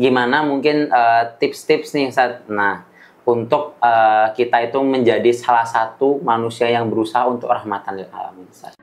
Gimana mungkin tips-tips nih Ustaz. Nah, untuk kita itu menjadi salah satu manusia yang berusaha untuk rahmatan lil alamin Ustaz.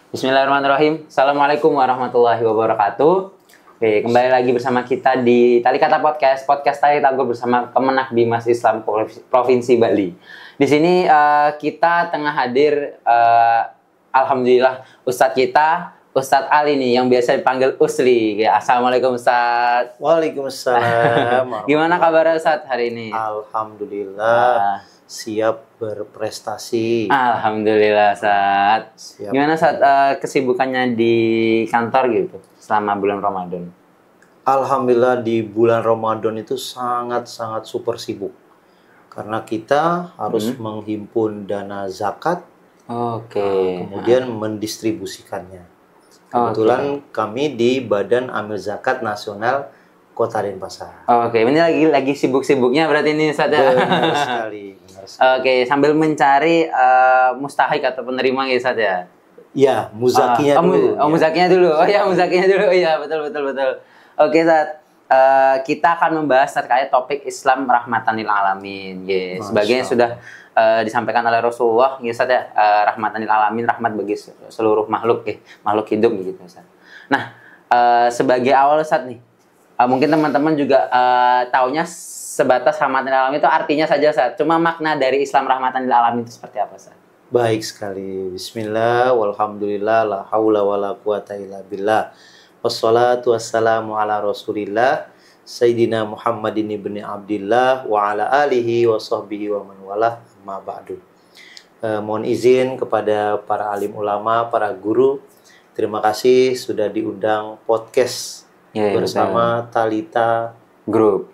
Bismillahirrahmanirrahim. Assalamualaikum warahmatullahi wabarakatuh. Oke, kembali lagi bersama kita di Tali Kata Podcast, Podcast Tali Kata bersama Kemenak Bimas Islam Provinsi Bali. Di sini kita tengah hadir, alhamdulillah, Ustadz kita, Ustadz Ali nih, yang biasa dipanggil Usli. Assalamualaikum Ustadz. Waalaikumsalam. Gimana kabar Ustadz hari ini? Alhamdulillah. Siap berprestasi. Alhamdulillah Ustadz. Gimana Ustadz kesibukannya di kantor gitu selama bulan Ramadan? Alhamdulillah di bulan Ramadan itu sangat-sangat super sibuk. Karena kita harus menghimpun dana zakat. Kemudian mendistribusikannya. Kebetulan kami di Badan Amil Zakat Nasional Kota Denpasar. Ini lagi sibuk-sibuknya berarti ini Ustadz ya? Benar sekali. Sambil mencari mustahik atau penerima gitu Ustadz ya? Ya, muzakinya dulu. Muzakinya dulu. Muzakinya dulu. Iya, betul. Oke, Ustadz. Kita akan membahas terkait topik Islam rahmatan lil alamin. Sebagai yang sudah disampaikan oleh Rasulullah, Ustadz ya, rahmatan lil alamin, rahmat bagi seluruh makhluk hidup gitu Ustadz. Nah, sebagai awal Ustadz nih, mungkin teman-teman juga taunya sebatas rahmatan lil alamin itu artinya saja Ustaz. Cuma makna dari Islam rahmatan lil alamin itu seperti apa Ustaz? Baik sekali. Bismillah, walhamdulillah, la haula wala quwata illa billah. Wassalatu wassalamu ala Rasulillah Sayyidina Muhammadin ibni Abdillah wa ala alihi wa sahbihi wa man walah, amma ba'du. Mohon izin kepada para alim ulama, para guru. Terima kasih sudah diundang podcast bersama Talita Group.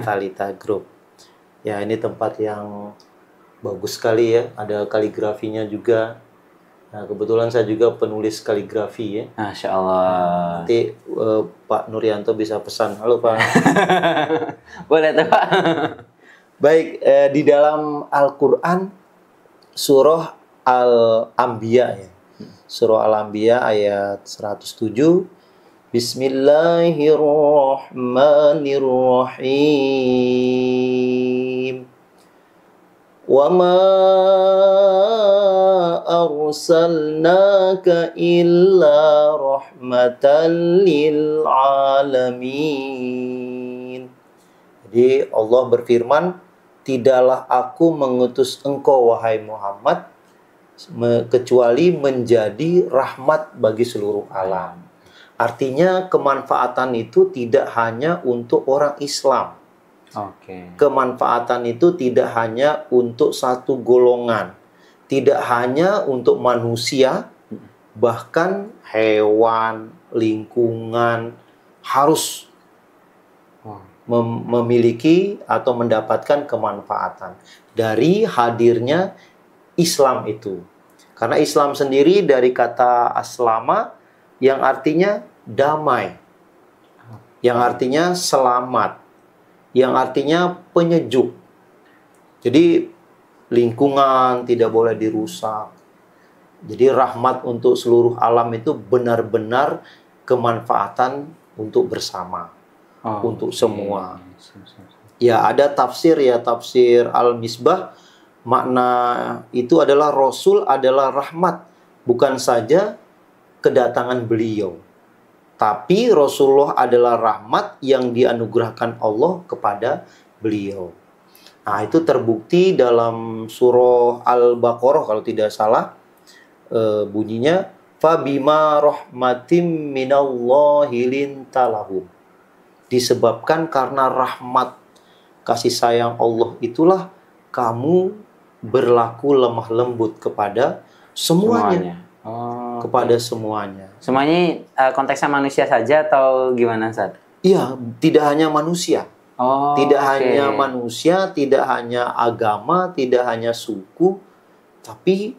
Talita Group. Ya, ini tempat yang bagus sekali ya. Ada kaligrafinya juga. Nah, kebetulan saya juga penulis kaligrafi ya. Masya Allah. Nanti Pak Nuryanto bisa pesan. Halo Pak. Boleh tuh Pak. Baik, di dalam Al-Quran surah Al-Anbiya ya. Surah Al-Anbiya ayat 107. Bismillahirrahmanirrahim. Wa ma arsalnaka illa rahmatan lil alamin. Jadi Allah berfirman, tidaklah aku mengutus engkau wahai Muhammad kecuali menjadi rahmat bagi seluruh alam. Artinya kemanfaatan itu tidak hanya untuk orang Islam. Kemanfaatan itu tidak hanya untuk satu golongan. Tidak hanya untuk manusia, bahkan hewan, lingkungan harus memiliki atau mendapatkan kemanfaatan dari hadirnya Islam itu. Karena Islam sendiri dari kata aslama yang artinya damai, yang artinya selamat, yang artinya penyejuk. Jadi lingkungan tidak boleh dirusak. Jadi rahmat untuk seluruh alam itu benar-benar kemanfaatan untuk bersama, untuk semua. Ya, ada tafsir Al-Misbah, makna itu adalah Rasul adalah rahmat, bukan saja kedatangan beliau, tapi Rasulullah adalah rahmat yang dianugerahkan Allah kepada beliau. Nah, itu terbukti dalam surah Al-Baqarah kalau tidak salah, bunyinya fabima rahmatim minallahi lintalahum. Disebabkan karena rahmat kasih sayang Allah itulah kamu berlaku lemah lembut kepada semuanya. Oh, Kepada semuanya. semuanya konteksnya manusia saja atau gimana, Ustaz? Iya, tidak hanya manusia. Oh, Tidak oke. hanya manusia, tidak hanya agama, tidak hanya suku, tapi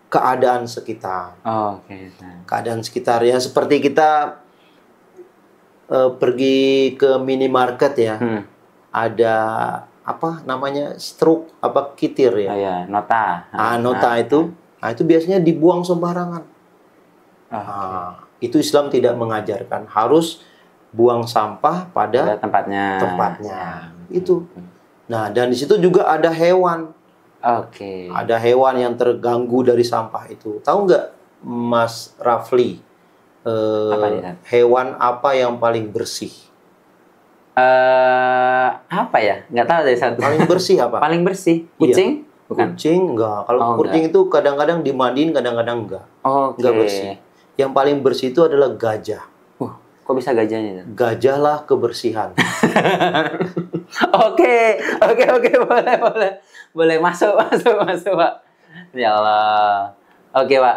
keadaan sekitar. Oh, oke. Keadaan sekitar ya seperti kita pergi ke minimarket ya. Ada apa namanya? Stroke apa kitir ya. Oh ya, nota. Nota itu. Nah, itu biasanya dibuang sembarangan. Itu Islam tidak mengajarkan. Harus buang sampah pada tempatnya. Itu. Nah, dan di situ juga ada hewan. Oke. Ada hewan yang terganggu dari sampah itu. Tahu nggak, Mas Rafli? Hewan apa yang paling bersih? Apa ya? Nggak tahu deh satu. Paling bersih apa? Paling bersih. Kucing? Bukan. Kucing enggak. Kalau kucing itu kadang-kadang dimandiin, kadang-kadang enggak. Enggak bersih. Yang paling bersih itu adalah gajah. Kok bisa gajahnya? Gajah lah kebersihan. Oke, boleh masuk, Pak. Ya Allah. Oke, Pak.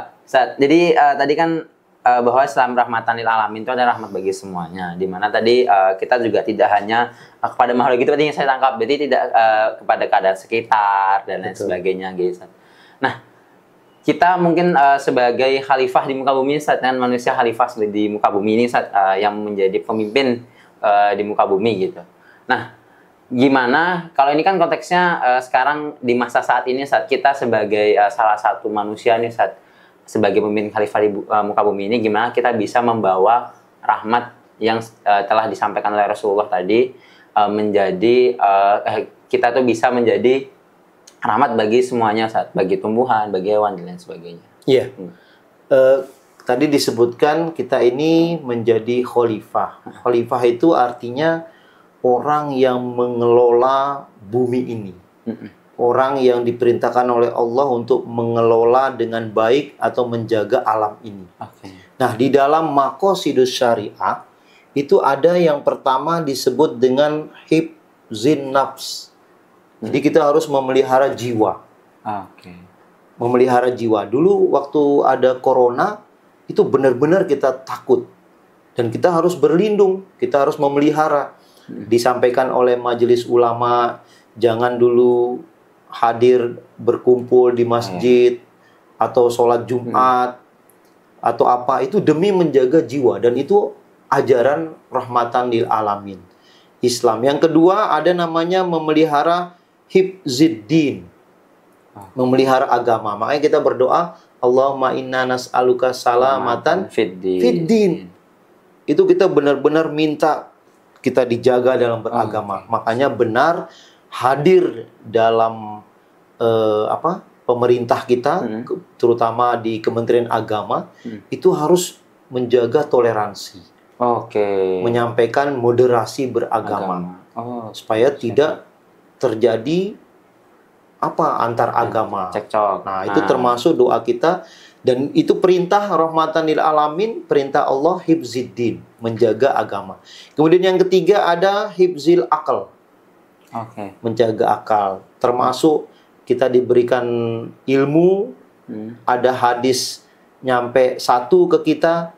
Jadi tadi kan bahwa Islam rahmatan lil alamin itu ada rahmat bagi semuanya. Dimana tadi kita juga tidak hanya kepada makhluk itu, tadi yang saya tangkap, berarti tidak kepada keadaan sekitar dan lain sebagainya, gitu. Nah, kita mungkin sebagai khalifah di muka bumi, kan manusia khalifah di muka bumi ini yang menjadi pemimpin di muka bumi gitu. Nah, gimana kalau ini kan konteksnya sekarang di masa saat ini saat kita sebagai salah satu manusia nih sebagai pemimpin khalifah di muka bumi ini, gimana kita bisa membawa rahmat yang telah disampaikan oleh Rasulullah tadi menjadi kita tuh bisa menjadi rahmat bagi semuanya, bagi tumbuhan, bagi hewan dan lain sebagainya. Iya. Tadi disebutkan kita ini menjadi khalifah. Khalifah itu artinya orang yang mengelola bumi ini. Orang yang diperintahkan oleh Allah untuk mengelola dengan baik atau menjaga alam ini. Nah, di dalam maqasidus syariah itu ada yang pertama disebut dengan hifzin nafs. Jadi kita harus memelihara jiwa. Memelihara jiwa. Dulu waktu ada corona, itu benar-benar kita takut. Dan kita harus berlindung. Kita harus memelihara. Disampaikan oleh majelis ulama, jangan dulu hadir berkumpul di masjid, atau sholat Jumat, atau apa. Itu demi menjaga jiwa. Dan itu ajaran rahmatan lil alamin. Islam. Yang kedua ada namanya memelihara hifziddin, memelihara agama. Makanya kita berdoa, Allahumma inna nas'aluka salamatan fiddin. Itu kita benar-benar minta kita dijaga dalam beragama. Makanya benar hadir dalam pemerintah kita, terutama di Kementerian Agama, itu harus menjaga toleransi. Menyampaikan moderasi beragama. Supaya tidak terjadi antar agama. Cekcok. Nah, itu termasuk doa kita, dan itu perintah rahmatan lil alamin, perintah Allah hifziddin, menjaga agama. Kemudian yang ketiga ada hifzil akal. Menjaga akal. Termasuk kita diberikan ilmu, ada hadis nyampe satu ke kita,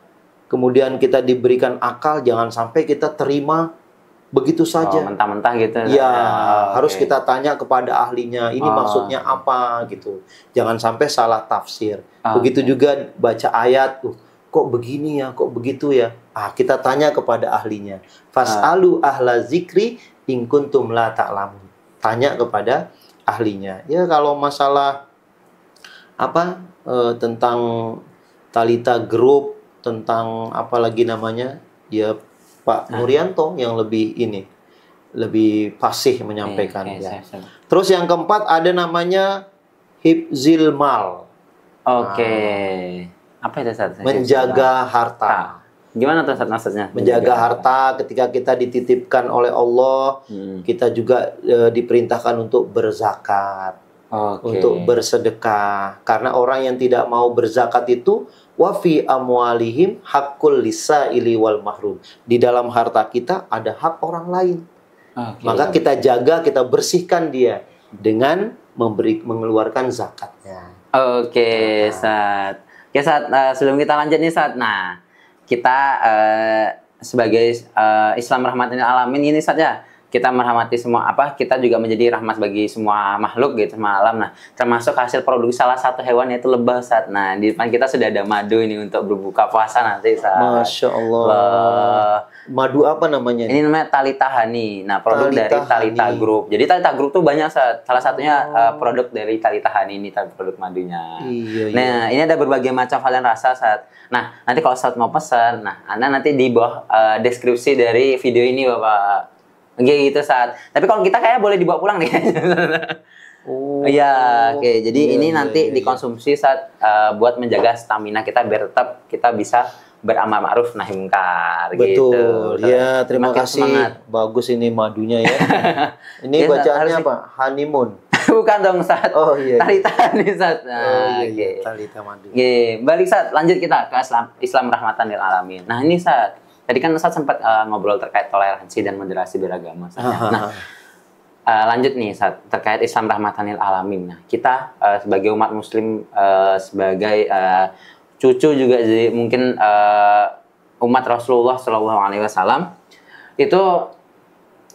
kemudian kita diberikan akal, jangan sampai kita terima begitu saja. Mentah-mentah gitu. Ya, harus kita tanya kepada ahlinya, ini maksudnya apa gitu. Jangan sampai salah tafsir. Begitu juga baca ayat, kok begini ya, kok begitu ya. Kita tanya kepada ahlinya. Fas'alu ahla zikri in kuntum la ta'lamun. Tanya kepada ahlinya. Ya, kalau masalah tentang Talita Group, tentang apa lagi namanya? Ya Pak Nuryanto yang lebih fasih menyampaikan. Terus yang keempat ada namanya hifzil mal. Apa itu, Ustaz? Menjaga harta. Gimana tuh, Ustaz, maksudnya? Menjaga harta ketika kita dititipkan oleh Allah, kita juga diperintahkan untuk berzakat, untuk bersedekah. Karena orang yang tidak mau berzakat itu wa fi amwalihim haqqul lisaili wal mahrum. Di dalam harta kita ada hak orang lain. Maka kita jaga, kita bersihkan dia dengan mengeluarkan zakatnya. Oke, Sat. Oke, Sat. Sebelum kita lanjut nih, Sat. Nah, kita sebagai Islam rahmatan lil alamin ini, Sat, ya. Kita merahmati semua kita juga menjadi rahmat bagi semua makhluk gitu, semua alam. Nah, termasuk hasil produksi salah satu hewan yaitu lebah, Sat. Nah, di depan kita sudah ada madu ini untuk berbuka puasa nanti, Sat. Masya Allah. Madu apa namanya? Ini namanya Talita Honey. Nah, produk Talita dari Talita Honey. Group. Jadi Talita Group tuh banyak, Sat. Salah satunya produk dari Talita Honey ini, produk madunya. Iya, Nah, ini ada berbagai macam varian rasa, Sat. Nah, nanti kalau Sat mau pesan, nah, Anda nanti di bawah deskripsi dari video ini, Bapak. Oke, gitu, Sat. Tapi kalau kita kayak boleh dibawa pulang nih. Oh, iya, oke. Jadi iya, ini iya, nanti iya, dikonsumsi saat buat menjaga stamina kita biar tetap kita bisa beramal ma'ruf nahi mungkar. betul. Gitu. Ya, terima Makin kasih. semangat. Bagus ini madunya ya. Ini Ya, bacaannya harus- apa? Honeymoon. Bukan dong, Sat. Oh, iya. Talita nih, Sat. Nah, Oh iya, oke. iya. Talita madu. Oke, balik, Sat. Lanjut kita ke Islam rahmatan lil alamin. Nah, ini, Sat. Tadi kan Sat sempat ngobrol terkait toleransi dan moderasi beragama, Sat. Nah, lanjut nih, Sat, terkait Islam rahmatan lil alamin. Nah, kita sebagai umat muslim, sebagai cucu juga jadi mungkin umat Rasulullah Shallallahu alaihi wasallam, itu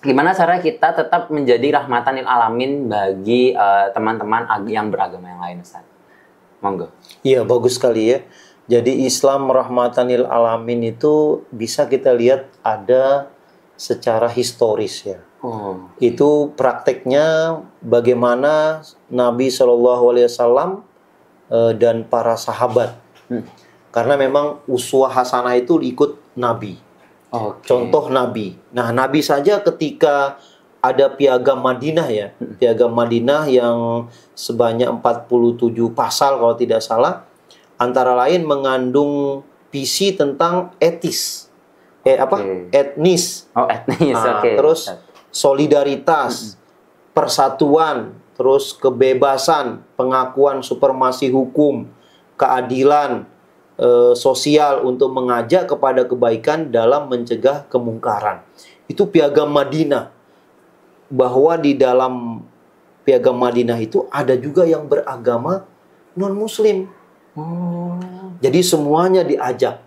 gimana cara kita tetap menjadi rahmatan lil alamin bagi teman-teman yang beragama yang lain, Sat? Monggo. Iya, bagus sekali ya. Jadi Islam rahmatan lil alamin itu bisa kita lihat ada secara historis ya. Oh. Itu prakteknya bagaimana Nabi Shallallahu Alaihi Wasallam dan para sahabat. Karena memang uswah hasanah itu ikut Nabi. Oke. Contoh Nabi. Nah, Nabi saja ketika ada piagam Madinah ya. Piagam Madinah yang sebanyak 47 pasal kalau tidak salah. Antara lain mengandung visi tentang etis. Oke. Etnis. Oh, etnis. Nah, Oke. terus solidaritas, persatuan, terus kebebasan, pengakuan supremasi hukum, keadilan sosial untuk mengajak kepada kebaikan dalam mencegah kemungkaran. Itu piagam Madinah. Bahwa di dalam piagam Madinah itu ada juga yang beragama non-muslim. Jadi semuanya diajak.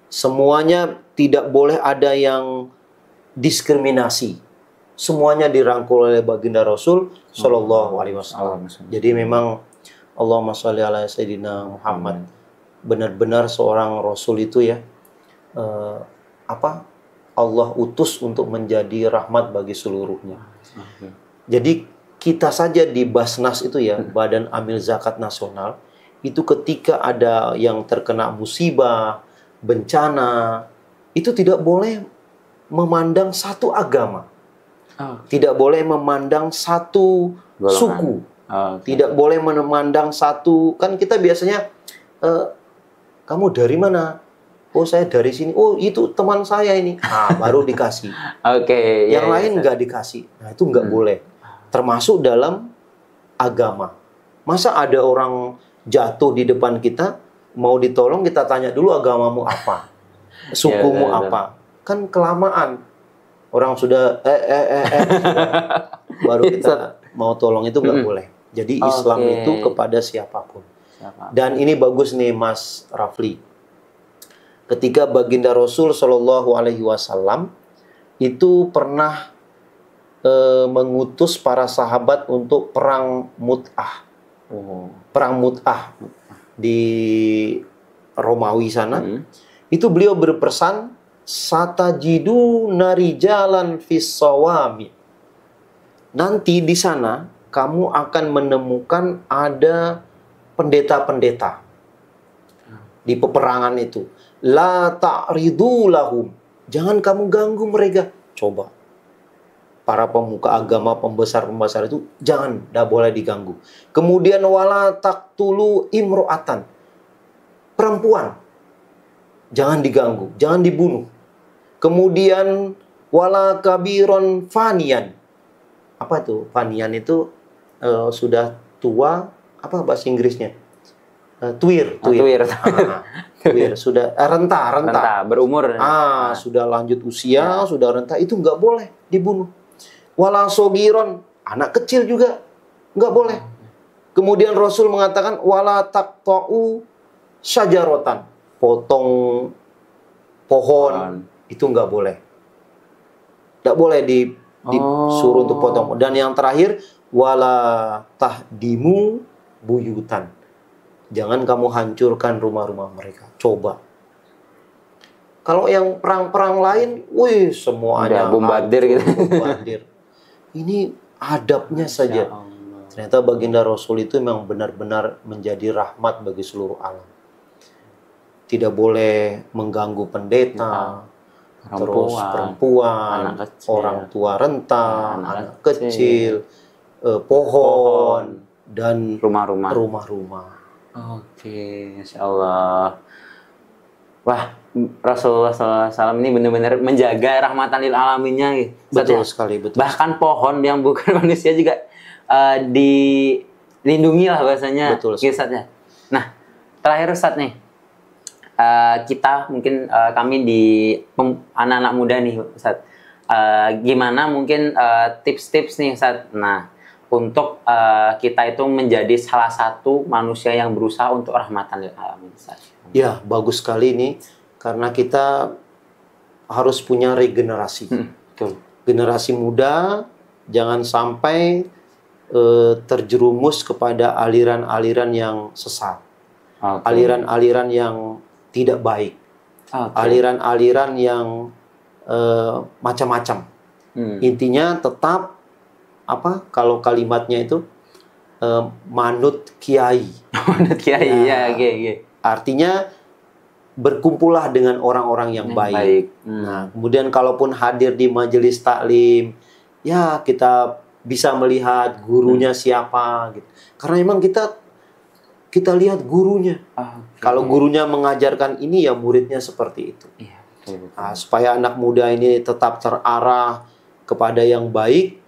Semuanya tidak boleh ada yang diskriminasi. Semuanya dirangkul oleh baginda Rasul Shallallahu Alaihi Wasallam. Jadi memang Allahumma sholli ala Sayyidina Muhammad. Benar-benar seorang Rasul itu ya, Allah utus untuk menjadi rahmat bagi seluruhnya. Jadi kita saja di Basnas itu ya, Badan Amil Zakat Nasional, itu ketika ada yang terkena musibah, bencana, itu tidak boleh memandang satu agama. Tidak boleh memandang satu Golongan. suku. Okay. Tidak boleh memandang satu. Kan kita biasanya, kamu dari mana? Oh, saya dari sini. Oh, itu teman saya ini. Baru dikasih. Oke. Yang lain nggak dikasih. Nah, itu nggak boleh. Termasuk dalam agama. Masa ada orang jatuh di depan kita, mau ditolong, kita tanya dulu agamamu apa? Sukumu apa? Kan kelamaan. Orang sudah baru kita mau tolong, itu nggak boleh. Jadi Islam itu kepada siapapun. Dan ini bagus nih Mas Rafli. Ketika baginda Rasul Shallallahu Alaihi Wasallam itu pernah mengutus para sahabat untuk perang Mut'ah. Perang Mut'ah di Romawi sana. Itu beliau berpesan, satajidu narijalan fis-sawami. Nanti di sana kamu akan menemukan ada pendeta-pendeta di peperangan itu. La ta'ridu lahum. Jangan kamu ganggu mereka. Coba. Para pemuka agama, pembesar-pembesar itu jangan, tidak boleh diganggu. Kemudian wala taqtulu imro'atan. Perempuan. Jangan diganggu, jangan dibunuh. Kemudian wala kabiron fanian. Apa itu? Fanian itu sudah tua, apa bahasa Inggrisnya? Tuir. Tuir. Tuir sudah renta, berumur. Sudah lanjut usia, sudah renta, itu nggak boleh dibunuh. Wala sogiron, anak kecil juga nggak boleh. Kemudian Rasul mengatakan wala taqta'u syajaratan. Potong pohon itu nggak boleh. Nggak boleh disuruh untuk potong. Dan yang terakhir wala tahdimu buyutan. Jangan kamu hancurkan rumah-rumah mereka. Coba. Kalau yang perang-perang lain, wih semuanya bombardir gitu. Bombardir. Ini adabnya saja. Ternyata baginda Rasul itu memang benar-benar menjadi rahmat bagi seluruh alam. Tidak boleh mengganggu pendeta, terus perempuan, orang tua rentan, anak kecil, pohon, dan rumah-rumah. Oke, Insya Allah. Wah, Rasulullah SAW ini benar-benar menjaga rahmatan lil alaminnya. Betul sekali, betul. Bahkan pohon yang bukan manusia juga dilindungi lah bahasanya. Betul sekali. Nah, terakhir Ustadz nih, kita mungkin kami di anak-anak muda nih Ustadz, gimana mungkin tips-tips nih Ustadz. Nah, untuk kita itu menjadi salah satu manusia yang berusaha untuk rahmatan lil alamin. Ya, bagus sekali ini karena kita harus punya regenerasi. Betul. Generasi muda jangan sampai terjerumus kepada aliran-aliran yang sesat. Aliran-aliran yang tidak baik. Aliran-aliran yang macam-macam. Intinya tetap kalau kalimatnya itu manut kiai. Manut kiai, ya, Artinya berkumpullah dengan orang-orang yang baik. Nah, kemudian kalaupun hadir di majelis taklim, ya kita bisa melihat gurunya siapa gitu. Karena memang kita lihat gurunya. Kalau gurunya mengajarkan ini, ya muridnya seperti itu. Iya, betul. Nah, supaya anak muda ini tetap terarah kepada yang baik,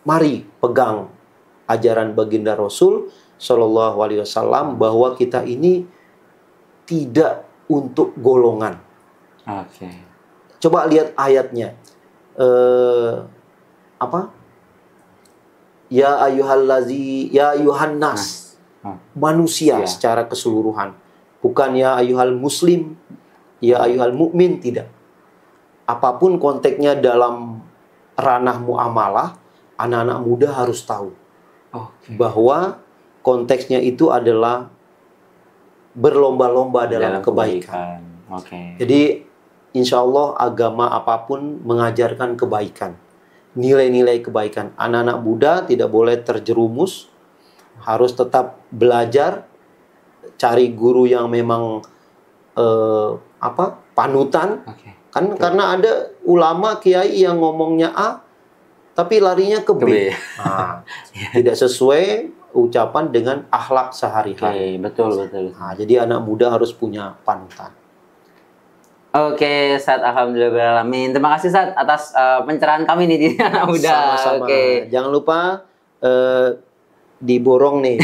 mari pegang ajaran baginda Rasul Shallallahu Alaihi Wasallam bahwa kita ini tidak untuk golongan. Coba lihat ayatnya. Ya ayuhan nas. Manusia secara keseluruhan. Bukan ya ayuhal muslim, ya ayuhal mukmin, tidak. Apapun konteksnya dalam ranah muamalah, anak-anak muda harus tahu bahwa konteksnya itu adalah berlomba-lomba dalam kebaikan. Jadi insya Allah agama apapun mengajarkan kebaikan, nilai-nilai kebaikan. Anak-anak muda tidak boleh terjerumus, harus tetap belajar, cari guru yang memang panutan. Karena ada ulama kiai yang ngomongnya A tapi larinya ke B. Tidak sesuai ucapan dengan akhlak sehari-hari. Betul. Nah, jadi anak muda harus punya panutan. Oke, Ustadz, alhamdulillahirrahmanirrahim. Terima kasih Ustadz atas pencerahan kami nih di anak muda. Sama-sama. Jangan lupa diborong nih.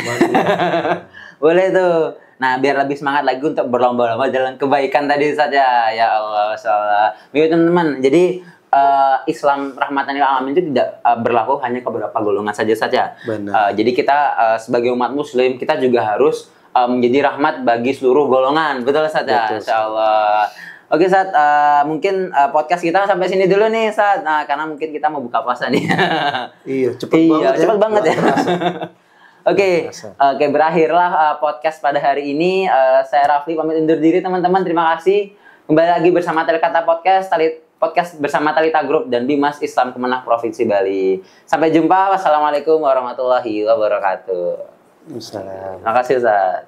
Boleh tuh. Nah, biar lebih semangat lagi untuk berlomba-lomba jalan kebaikan tadi Ustadz ya. Ya Allah, masyaallah. Baik teman-teman, jadi Islam rahmatan lil alamin itu tidak berlaku hanya ke beberapa golongan saja saja. Jadi kita sebagai umat muslim kita juga harus menjadi rahmat bagi seluruh golongan. Betul Ustaz ya? Insyaallah. Oke Ustaz, mungkin podcast kita sampai sini dulu nih Ustaz. Nah, karena mungkin kita mau buka puasa nih. Iya, cepat banget ya. Oke, berakhirlah podcast pada hari ini. Saya Rafli pamit undur diri teman-teman. Terima kasih. Kembali lagi bersama Telikata Podcast bersama Talita Group dan Bimas Islam Kemenang Provinsi Bali. Sampai jumpa. Wassalamualaikum warahmatullahi wabarakatuh. Terima kasih Ustaz.